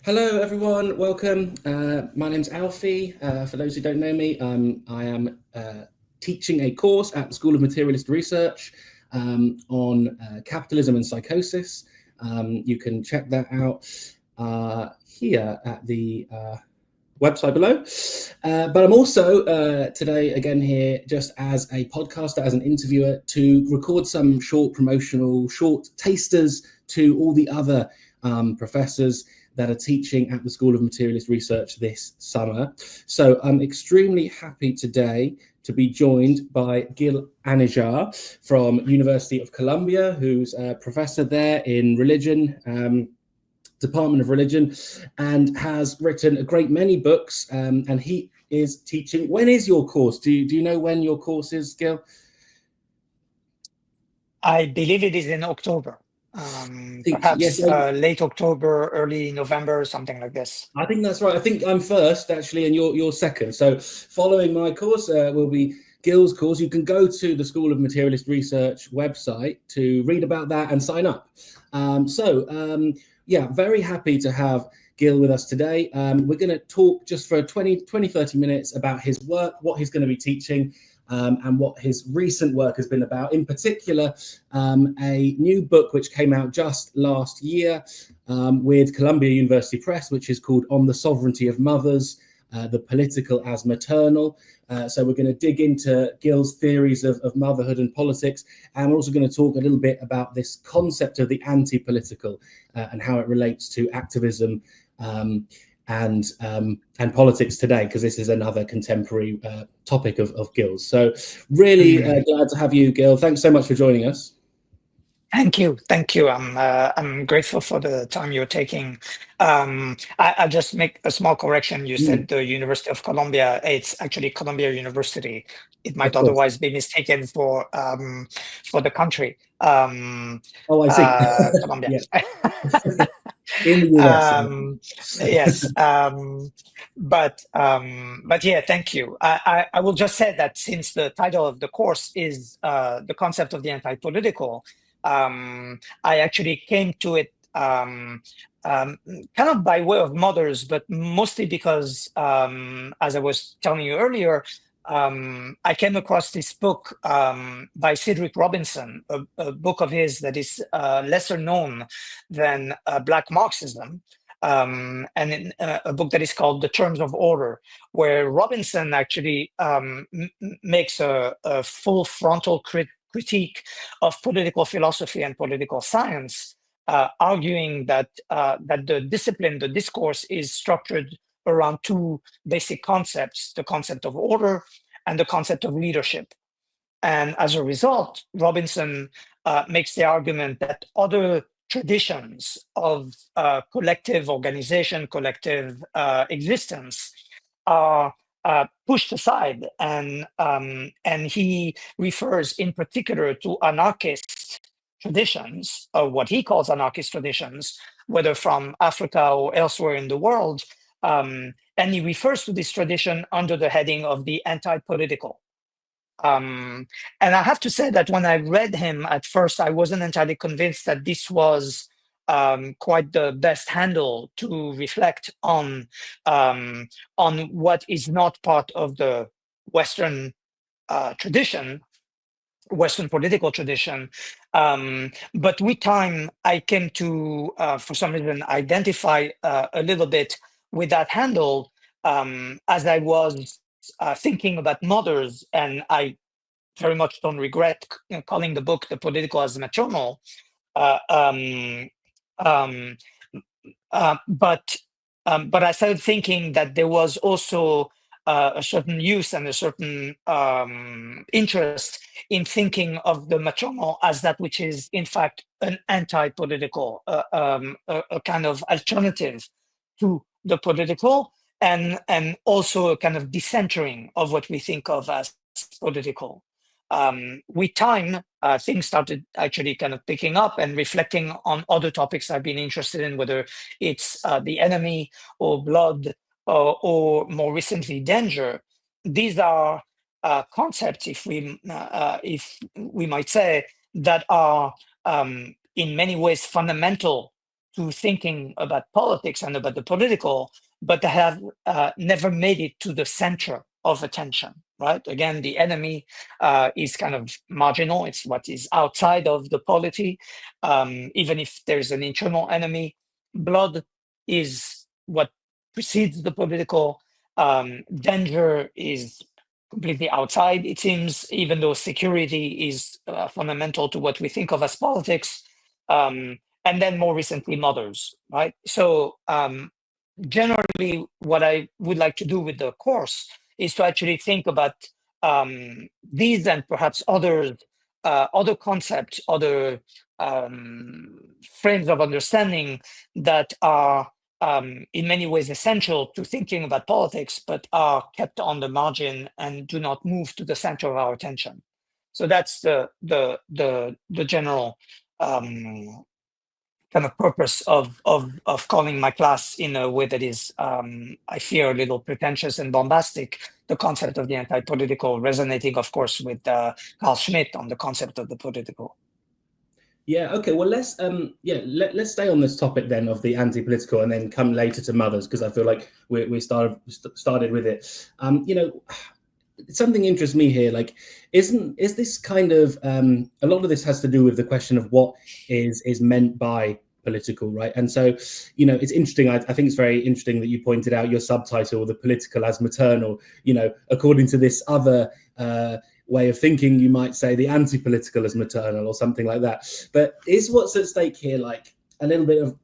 Hello, everyone. Welcome. My name's Alfie. For those who don't know me, I am teaching a course at the School of Materialist Research on capitalism and psychosis. You can check that out here at the website below. But I'm also today again here just as a podcaster, as an interviewer, to record some short promotional, short tasters to all the other professors that are teaching at the School of Materialist Research this summer. So I'm extremely happy today to be joined by Gil Anidjar from University of Columbia, who's a professor there in religion, Department of Religion, and has written a great many books, and he is teaching. When is your course? Do you know when your course is, Gil? I believe it is in October, Yes, perhaps late October, early November, something like this. I think that's right. I think I'm first, actually, and you're second. So following my course will be Gil's course. You can go to the School of Materialist Research website to read about that and sign up. Yeah, very happy to have Gil with us today. We're going to talk just for 20, 30 minutes about his work, what he's going to be teaching, and what his recent work has been about. In particular, a new book which came out just last year with Columbia University Press, which is called On the Sovereignty of Mothers, the Political as Maternal. So we're going to dig into Gil's theories of motherhood and politics, and we're also going to talk a little bit about this concept of the anti-political and how it relates to activism and politics today, because this is another contemporary topic of Gil's. So really glad to have you, Gil. Thanks so much for joining us. Thank you. I'm grateful for the time you're taking. I'll just make a small correction. You said the University of Columbia. It's actually Columbia University. It might otherwise be mistaken for the country. Oh, I see. Columbia. In the US. Yes. But yeah, thank you. I will just say that since the title of the course is the concept of the anti-political, I actually came to it kind of by way of mothers, but mostly because, as I was telling you earlier, I came across this book by Cedric Robinson, a book of his that is lesser known than Black Marxism, and a book that is called The Terms of Order, where Robinson actually makes a full frontal critique of political philosophy and political science, arguing that the discipline, the discourse, is structured around two basic concepts: the concept of order and the concept of leadership. And as a result, Robinson makes the argument that other traditions of collective organization, collective existence are pushed aside, and he refers in particular to anarchist traditions, or what he calls anarchist traditions, whether from Africa or elsewhere in the world, and he refers to this tradition under the heading of the anti-political. And I have to say that when I read him at first, I wasn't entirely convinced that this was quite the best handle to reflect on what is not part of the Western tradition, Western political tradition. But with time, I came to, for some reason, identify a little bit with that handle as I was thinking about mothers, and I very much don't regret calling the book The Political as Maternal. But I started thinking that there was also a certain use and a certain interest in thinking of the maternal as that which is, in fact, an anti-political, a kind of alternative to the political, and also a kind of decentering of what we think of as political. With time, things started actually kind of picking up and reflecting on other topics I've been interested in, whether it's the enemy or blood, or more recently, danger. These are concepts, if we might say, that are in many ways fundamental to thinking about politics and about the political, but they have never made it to the center of attention, right? Again, the enemy is kind of marginal. It's what is outside of the polity. Even if there's an internal enemy, blood is what precedes the political. Danger is completely outside, it seems, even though security is fundamental to what we think of as politics. And then more recently, mothers, right? So generally, what I would like to do with the course is to actually think about these and perhaps other concepts, other frames of understanding that are in many ways essential to thinking about politics, but are kept on the margin and do not move to the center of our attention. So that's the general kind of purpose of calling my class in a way that is, I fear, a little pretentious and bombastic. The concept of the anti-political, resonating, of course, with Carl Schmitt on the concept of the political. Yeah. Okay. Well, let's let's stay on this topic then of the anti-political, and then come later to mothers, because I feel like we started with it. You know, something interests me here. Like, is this kind of a lot of this has to do with the question of what is meant by political, right? And so, you know, it's interesting. I think it's very interesting that you pointed out your subtitle, "The Political as Maternal." You know, according to this other way of thinking, you might say the anti-political as maternal or something like that. But is what's at stake here like a little bit of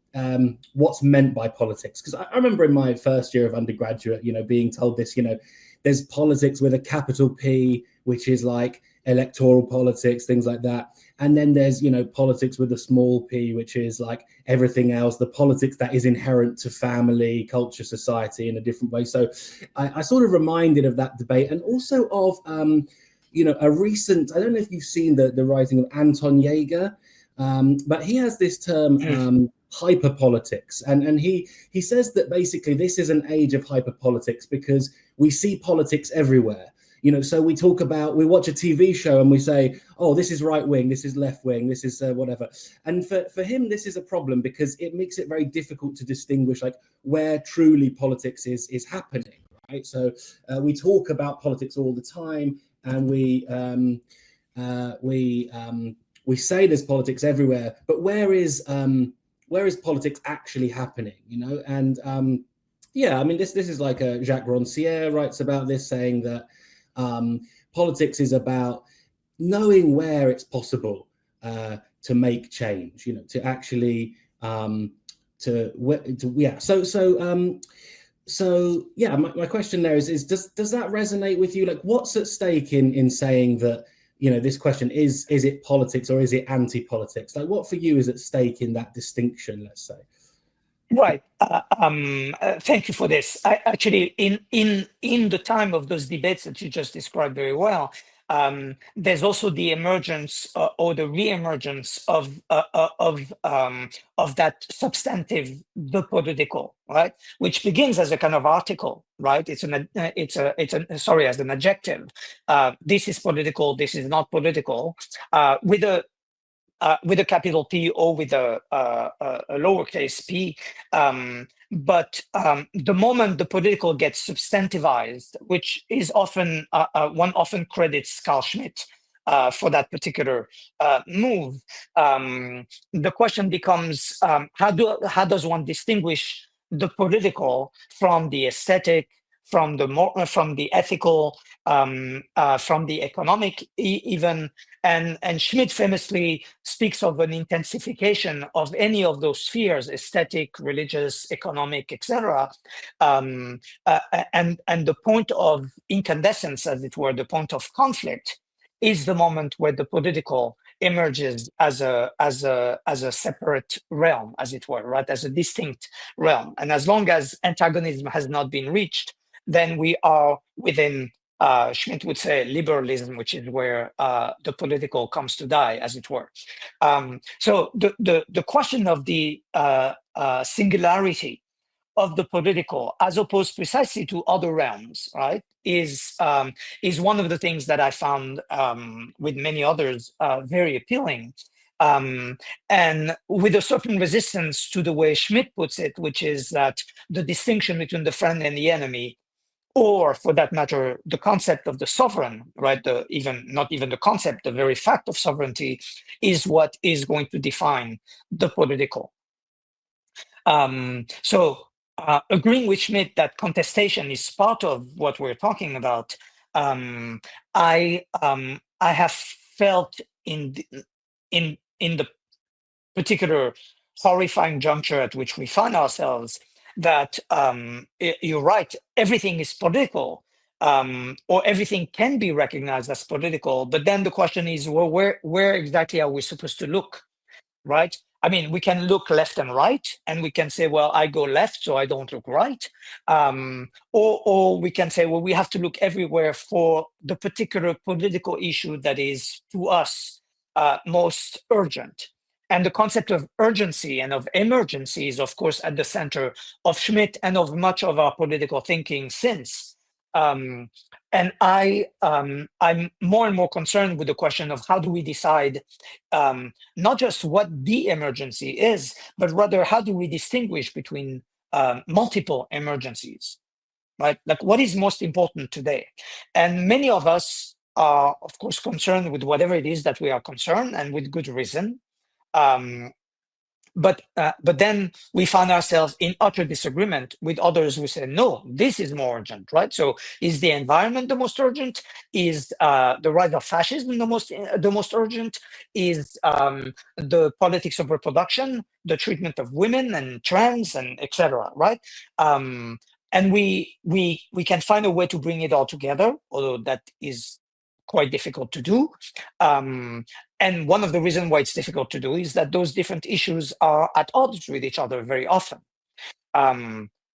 what's meant by politics? Because I remember in my first year of undergraduate, you know, being told this, you know, there's politics with a capital P, which is like electoral politics, things like that. And then there's, you know, politics with a small p, which is like everything else, the politics that is inherent to family, culture, society in a different way. So I sort of reminded of that debate, and also of, you know, a recent, I don't know if you've seen the writing of Anton Jaeger, but he has this term, hyperpolitics. And he says that basically this is an age of hyperpolitics because we see politics everywhere. You know, so we watch a TV show and we say, oh, this is right wing, this is left wing, this is whatever. And for him, this is a problem because it makes it very difficult to distinguish like where truly politics is happening, right? So we talk about politics all the time, and we say there's politics everywhere, but where is politics actually happening? You know, and yeah, I mean, this is like Jacques Rancière writes about this, saying that politics is about knowing where it's possible to make change. You know, to actually So yeah, my question there is does that resonate with you? Like, what's at stake in saying that, you know, this question is it politics or is it anti-politics? Like, what for you is at stake in that distinction, let's say? Right. Thank you for this. I actually, in the time of those debates that you just described very well, there's also the emergence or the re-emergence of that substantive, the political, right, which begins as a kind of article, right? It's as an adjective. This is political. This is not political. With a capital P or with a lowercase p. But the moment the political gets substantivized, which is often, one often credits Carl Schmitt for that particular move, the question becomes, how does one distinguish the political from the aesthetic, from the ethical, from the economic, even. And Schmitt famously speaks of an intensification of any of those spheres: aesthetic, religious, economic, etc. And the point of incandescence, as it were, the point of conflict, is the moment where the political emerges as a separate realm, as it were, right, as a distinct realm. And as long as antagonism has not been reached, then we are within, Schmitt would say, liberalism, which is where the political comes to die, as it were. So the question of the singularity of the political, as opposed precisely to other realms, right, is one of the things that I found, with many others, very appealing. And with a certain resistance to the way Schmidt puts it, which is that the distinction between the friend and the enemy, or for that matter, the concept of the sovereign, right? Not even the concept, the very fact of sovereignty is what is going to define the political. Agreeing with Schmidt that contestation is part of what we're talking about, I have felt in the particular horrifying juncture at which we find ourselves that you're right, everything is political, or everything can be recognized as political. But then the question is, well, where exactly are we supposed to look, right? I mean, we can look left and right, and we can say, well, I go left, so I don't look right. Or we can say, well, we have to look everywhere for the particular political issue that is, to us, most urgent. And the concept of urgency and of emergency is, of course, at the center of Schmidt and of much of our political thinking since. And I'm more and more concerned with the question of how do we decide not just what the emergency is, but rather how do we distinguish between multiple emergencies, right? Like, what is most important today? And many of us are, of course, concerned with whatever it is that we are concerned, and with good reason. But then we find ourselves in utter disagreement with others who say, no, this is more urgent, right? So is the environment the most urgent? Is the rise of fascism the most urgent? Is the politics of reproduction, the treatment of women and trans and etc., right? And we can find a way to bring it all together, although that is quite difficult to do. And one of the reasons why it's difficult to do is that those different issues are at odds with each other very often.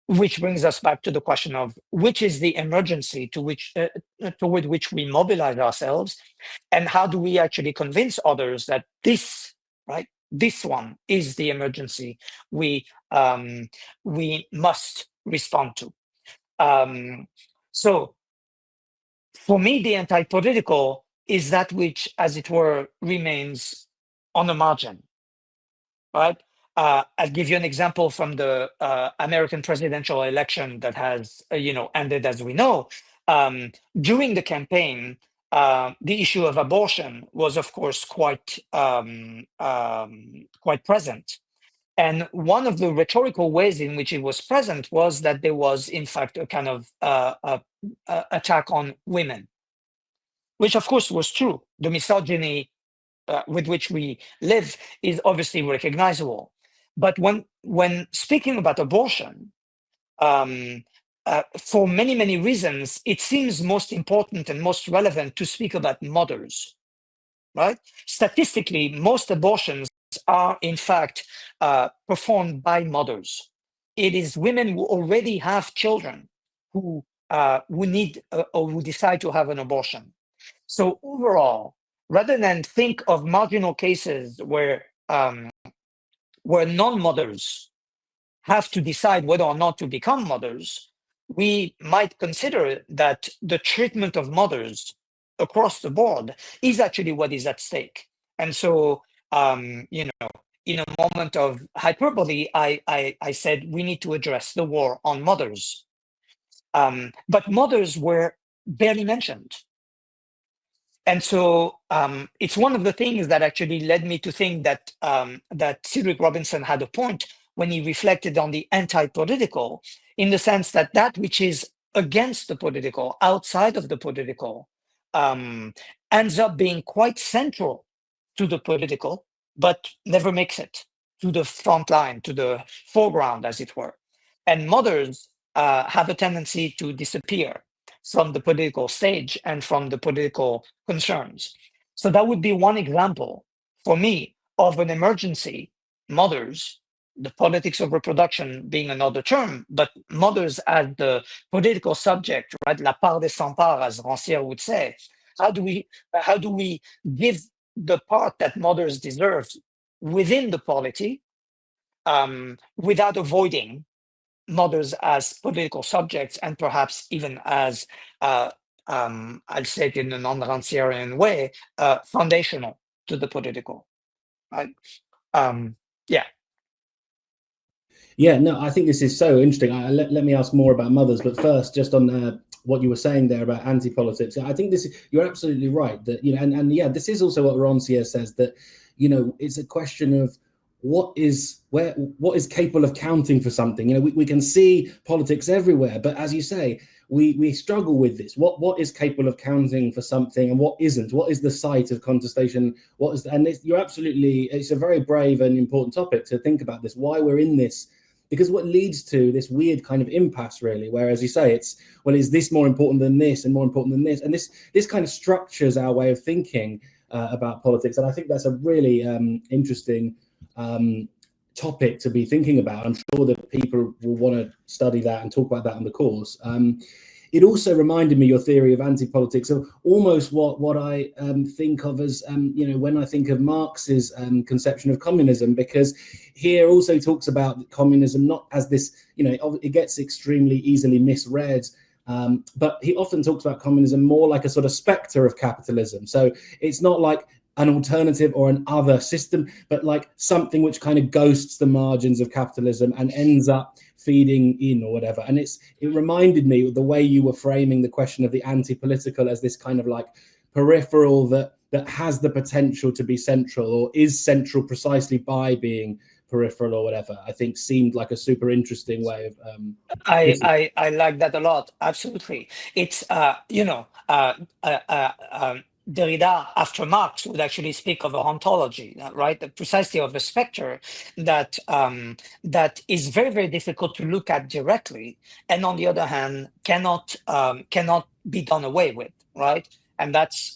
Which brings us back to the question of which is the emergency toward which we mobilize ourselves, and how do we actually convince others that this one is the emergency we must respond to. So for me, the anti-political is that which, as it were, remains on the margin, right? I'll give you an example from the American presidential election that has, ended, as we know. During the campaign, the issue of abortion was, of course, quite present. And one of the rhetorical ways in which it was present was that there was, in fact, a kind of attack on women, which, of course, was true. The misogyny with which we live is obviously recognizable. But when speaking about abortion, for many, many reasons, it seems most important and most relevant to speak about mothers, right? Statistically, most abortions are, in fact, performed by mothers. It is women who already have children who need or who decide to have an abortion. So overall, rather than think of marginal cases where non-mothers have to decide whether or not to become mothers, we might consider that the treatment of mothers across the board is actually what is at stake. And so, in a moment of hyperbole, I said we need to address the war on mothers. But mothers were barely mentioned. And so it's one of the things that actually led me to think that that Cedric Robinson had a point when he reflected on the anti-political, in the sense that that which is against the political, outside of the political, ends up being quite central to the political, but never makes it to the front line, to the foreground, as it were. And mothers have a tendency to disappear from the political stage and from the political concerns. So that would be one example for me of an emergency. Mothers, the politics of reproduction being another term, but mothers as the political subject, right? La part des sans part, as Rancière would say. How do we give the part that mothers deserve within the polity, without avoiding mothers as political subjects, and perhaps even as, I'll say it in a non-Rancierian way, foundational to the political. right? Yeah. Yeah, no, I think this is so interesting. Let me ask more about mothers, but first, just on what you were saying there about anti-politics, I think you're absolutely right that, and yeah, this is also what Rancière says, that, it's a question of what is capable of counting for something. We can see politics everywhere, but as you say, we struggle with this. What is capable of counting for something and what isn't? What is the site of contestation? You're absolutely, it's a very brave and important topic to think about this, why we're in this. Because what leads to this weird kind of impasse, really, where, as you say, is this more important than this and more important than this? And this kind of structures our way of thinking about politics. And I think that's a really interesting topic to be thinking about. I'm sure that people will want to study that and talk about that on the course. It also reminded me, your theory of anti-politics, of almost what I think of as, when I think of Marx's conception of communism, because here also talks about communism not as this, it gets extremely easily misread, but he often talks about communism more like a sort of spectre of capitalism. So it's not like an alternative or an other system, but like something which kind of ghosts the margins of capitalism and ends up feeding in or whatever. And it reminded me of the way you were framing the question of the anti-political as this kind of like peripheral that has the potential to be central, or is central precisely by being peripheral or whatever. I think seemed like a super interesting way of I like that a lot. Absolutely. It's Derrida, after Marx, would actually speak of a ontology, right? Precisely of a spectre that is very, very difficult to look at directly, and on the other hand, cannot be done away with, right? And that's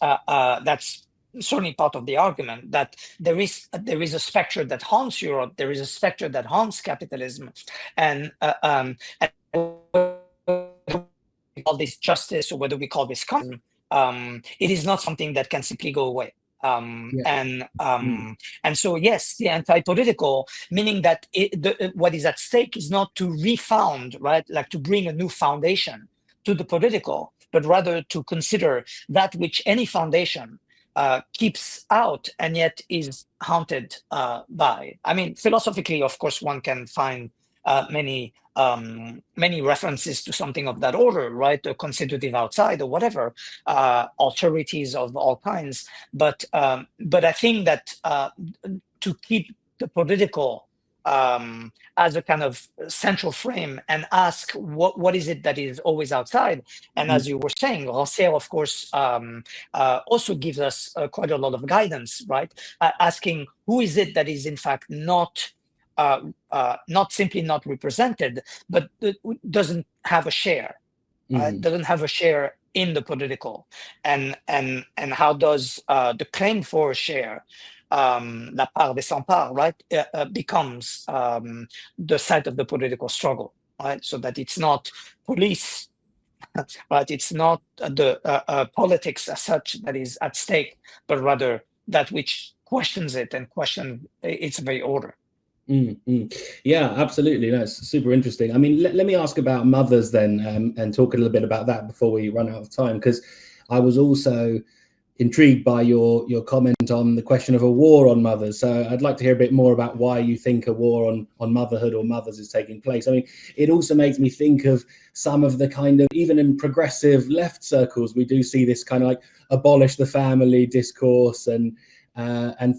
certainly part of the argument, that there is a spectre that haunts Europe, there is a spectre that haunts capitalism, and we call this justice, or whether we call this communism, it is not something that can simply go away. And so, yes, the anti-political, meaning that what is at stake is not to refound, right, like to bring a new foundation to the political, but rather to consider that which any foundation keeps out and yet is haunted by. I mean, philosophically, of course, one can find many references to something of that order, right? A constitutive outside or whatever, authorities of all kinds. But I think that to keep the political as a kind of central frame and ask what is it that is always outside. And as you were saying, Rancière, of course, also gives us quite a lot of guidance, right? Asking who is it that is in fact not simply not represented, but doesn't have a share, doesn't have a share in the political, and how does the claim for a share, la part des sans part, right, becomes the site of the political struggle, right? So that it's not police, right? It's not the politics as such that is at stake, but rather that which questions it and question its very order. Yeah, absolutely. No, it's super interesting. I mean, let me ask about mothers then, and talk a little bit about that before we run out of time, because I was also intrigued by your comment on the question of a war on mothers. So I'd like to hear a bit more about why you think a war on motherhood or mothers is taking place. I mean, it also makes me think of some of the kind of, even in progressive left circles, we do see this kind of like abolish the family discourse and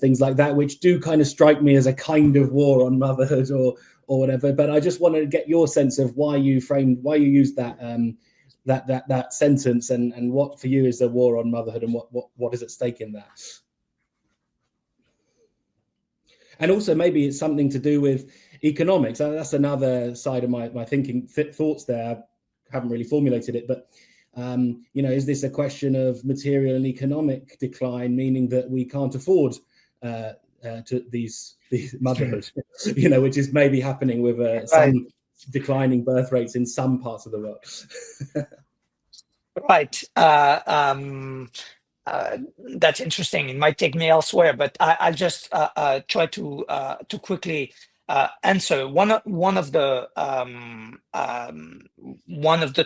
things like that, which do kind of strike me as a kind of war on motherhood or whatever. But I just wanted to get your sense of why you used that that sentence, and what for you is a war on motherhood, and what is at stake in that. And also maybe it's something to do with economics. That's another side of my thinking, thoughts there. I haven't really formulated it, but is this a question of material and economic decline, meaning that we can't afford to these motherhood, which is maybe happening with some declining birth rates in some parts of the world. Right. That's interesting. It might take me elsewhere, but I'll just try to quickly answer one of the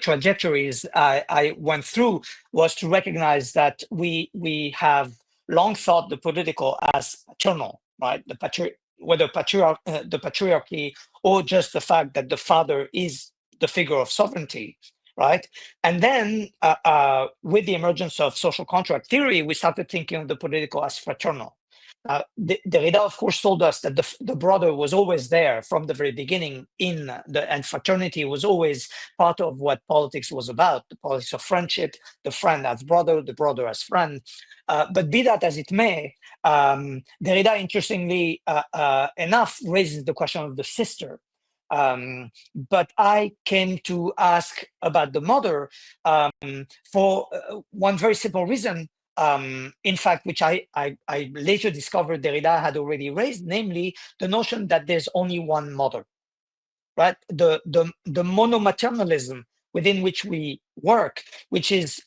trajectories I went through was to recognize that we have long thought the political as paternal, right? Whether the patriarchy or just the fact that the father is the figure of sovereignty, right? And then with the emergence of social contract theory, we started thinking of the political as fraternal. Derrida, of course, told us that the brother was always there from the very beginning and fraternity was always part of what politics was about, the politics of friendship, the friend as brother, the brother as friend. But be that as it may, Derrida, interestingly enough, raises the question of the sister. But I came to ask about the mother for one very simple reason. In fact, which I later discovered Derrida had already raised, namely the notion that there's only one mother, right? The monomaternalism within which we work, which is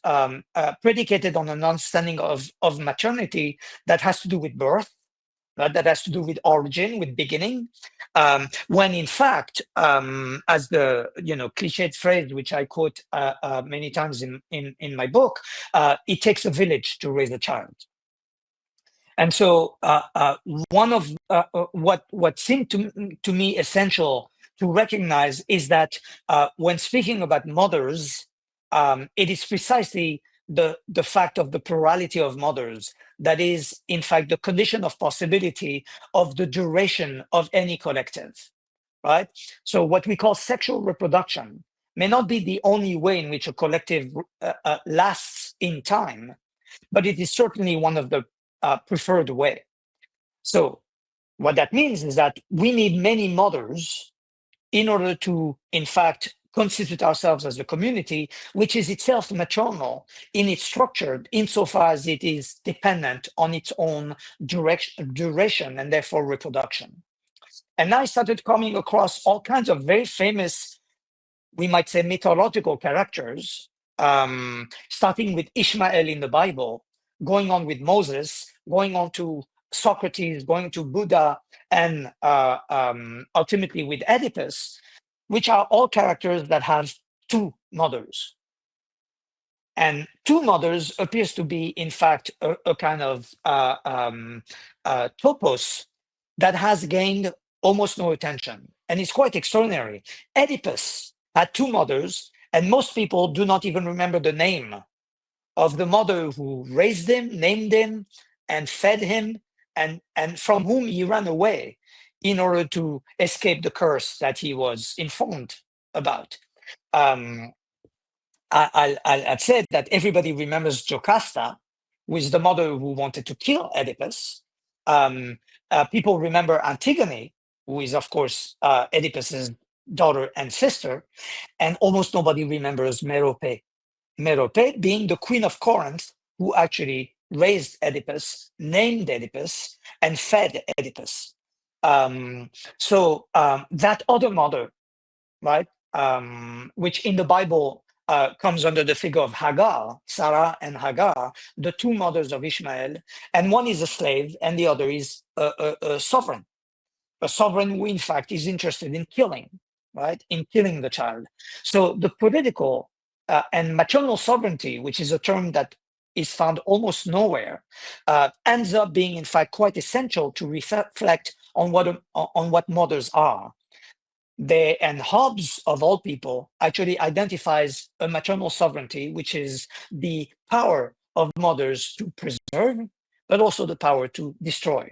predicated on an understanding of maternity that has to do with birth, that has to do with origin, with beginning, when in fact, as the cliched phrase which I quote many times in my book, it takes a village to raise a child. And so one of what seemed to me essential to recognize is that when speaking about mothers, it is precisely the fact of the plurality of mothers that is, in fact, the condition of possibility of the duration of any collective, right? So what we call sexual reproduction may not be the only way in which a collective lasts in time, but it is certainly one of the preferred way. So what that means is that we need many mothers in order to, in fact, constitute ourselves as a community, which is itself maternal in its structure, insofar as it is dependent on its own duration and therefore reproduction. And I started coming across all kinds of very famous, we might say, mythological characters, starting with Ishmael in the Bible, going on with Moses, going on to Socrates, going to Buddha, and ultimately with Oedipus, which are all characters that have two mothers. And two mothers appears to be, in fact, a kind of topos that has gained almost no attention. And it's quite extraordinary. Oedipus had two mothers, and most people do not even remember the name of the mother who raised him, named him, and fed him, and from whom he ran away in order to escape the curse that he was informed about. I'd said that everybody remembers Jocasta, who is the mother who wanted to kill Oedipus. People remember Antigone, who is, of course, Oedipus's daughter and sister, and almost nobody remembers Merope. Merope being the queen of Corinth, who actually raised Oedipus, named Oedipus, and fed Oedipus. So that other mother, right, which in the Bible comes under the figure of Hagar, Sarah and Hagar, the two mothers of Ishmael, and one is a slave and the other is a sovereign who in fact is interested in killing, right, in killing the child. So the political and maternal sovereignty, which is a term that is found almost nowhere, ends up being in fact quite essential to reflect on what mothers are. And Hobbes, of all people, actually identifies a maternal sovereignty, which is the power of mothers to preserve, but also the power to destroy.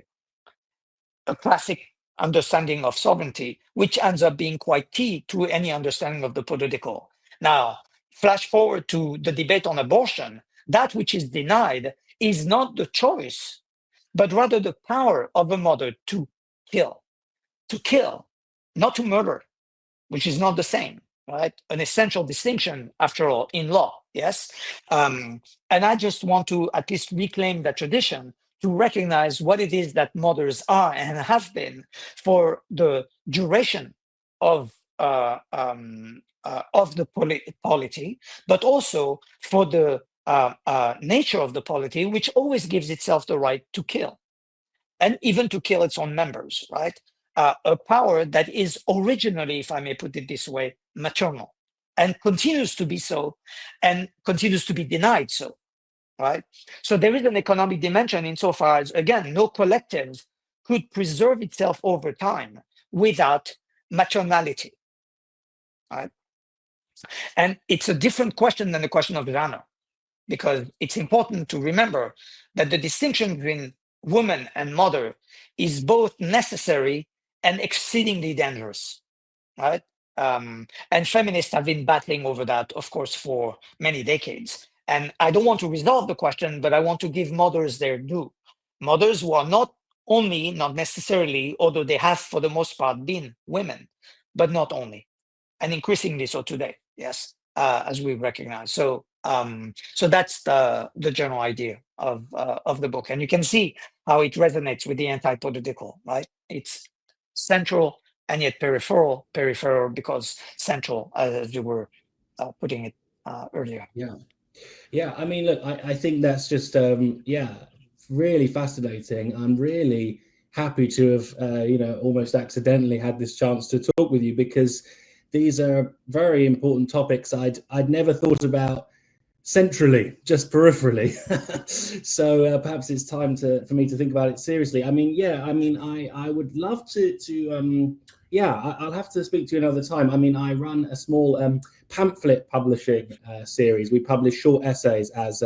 A classic understanding of sovereignty, which ends up being quite key to any understanding of the political. Now, flash forward to the debate on abortion. That which is denied is not the choice, but rather the power of a mother to kill, not to murder, which is not the same, right? An essential distinction, after all, in law, yes? And I just want to at least reclaim that tradition to recognize what it is that mothers are and have been for the duration of the polity, but also for the nature of the polity, which always gives itself the right to kill, and even to kill its own members, right? A power that is originally, if I may put it this way, maternal, and continues to be so, and continues to be denied so, right? So there is an economic dimension insofar as, again, no collective could preserve itself over time without maternality, right? And it's a different question than the question of genre, because it's important to remember that the distinction between woman and mother is both necessary and exceedingly dangerous, right? And feminists have been battling over that, of course, for many decades. And I don't want to resolve the question, but I want to give mothers their due. Mothers who are not necessarily, although they have for the most part been women, but not only, and increasingly so today, yes, as we recognize. So that's the general idea of the book, and you can see how it resonates with the anti-political, right? It's central and yet peripheral because central, as you were putting it earlier. Yeah. I mean, look, I think that's just really fascinating. I'm really happy to have almost accidentally had this chance to talk with you, because these are very important topics I'd never thought about centrally, just peripherally. So perhaps it's time for me to think about it seriously. I mean, I would love to I'll have to speak to you another time. I mean, I run a small pamphlet publishing series. We publish short essays as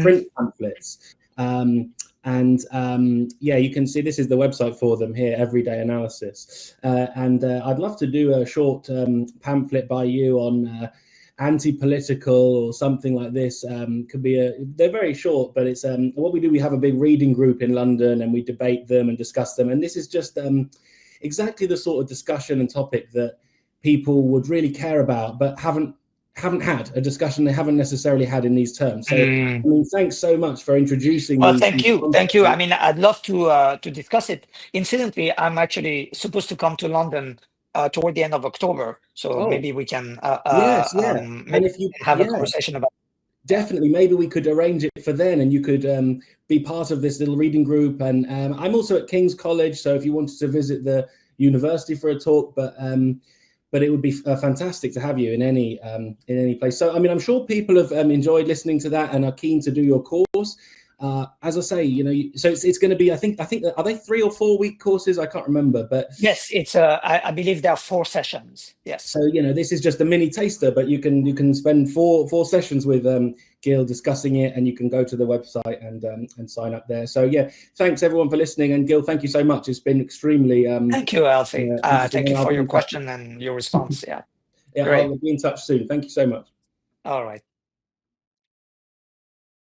print pamphlets. You can see this is the website for them here, Everyday Analysis. I'd love to do a short pamphlet by you on anti-political or something like this. They're very short, but it's what we do. We have a big reading group in London and we debate them and discuss them. And this is just exactly the sort of discussion and topic that people would really care about, but haven't had a discussion they haven't necessarily had in these terms. So, I mean, thanks so much for introducing. Well, thank you. I mean, I'd love to discuss it. Incidentally, I'm actually supposed to come to London toward the end of October, so maybe we can and if you have a conversation about. Definitely, maybe we could arrange it for then, and you could be part of this little reading group. And I'm also at King's College, so if you wanted to visit the university for a talk, but it would be fantastic to have you in any place. So, I mean, I'm sure people have enjoyed listening to that and are keen to do your course. As I say, so it's going to be, I think, are they 3 or 4 week courses? I can't remember, but yes, it's I believe there are 4 sessions. Yes. So this is just a mini taster, but you can spend four sessions with Gil discussing it, and you can go to the website and sign up there. So yeah, thanks everyone for listening, and Gil, thank you so much. It's been extremely. Thank you, Alfie. Thank you for your question and your response. Yeah. I'll be in touch soon. Thank you so much. All right.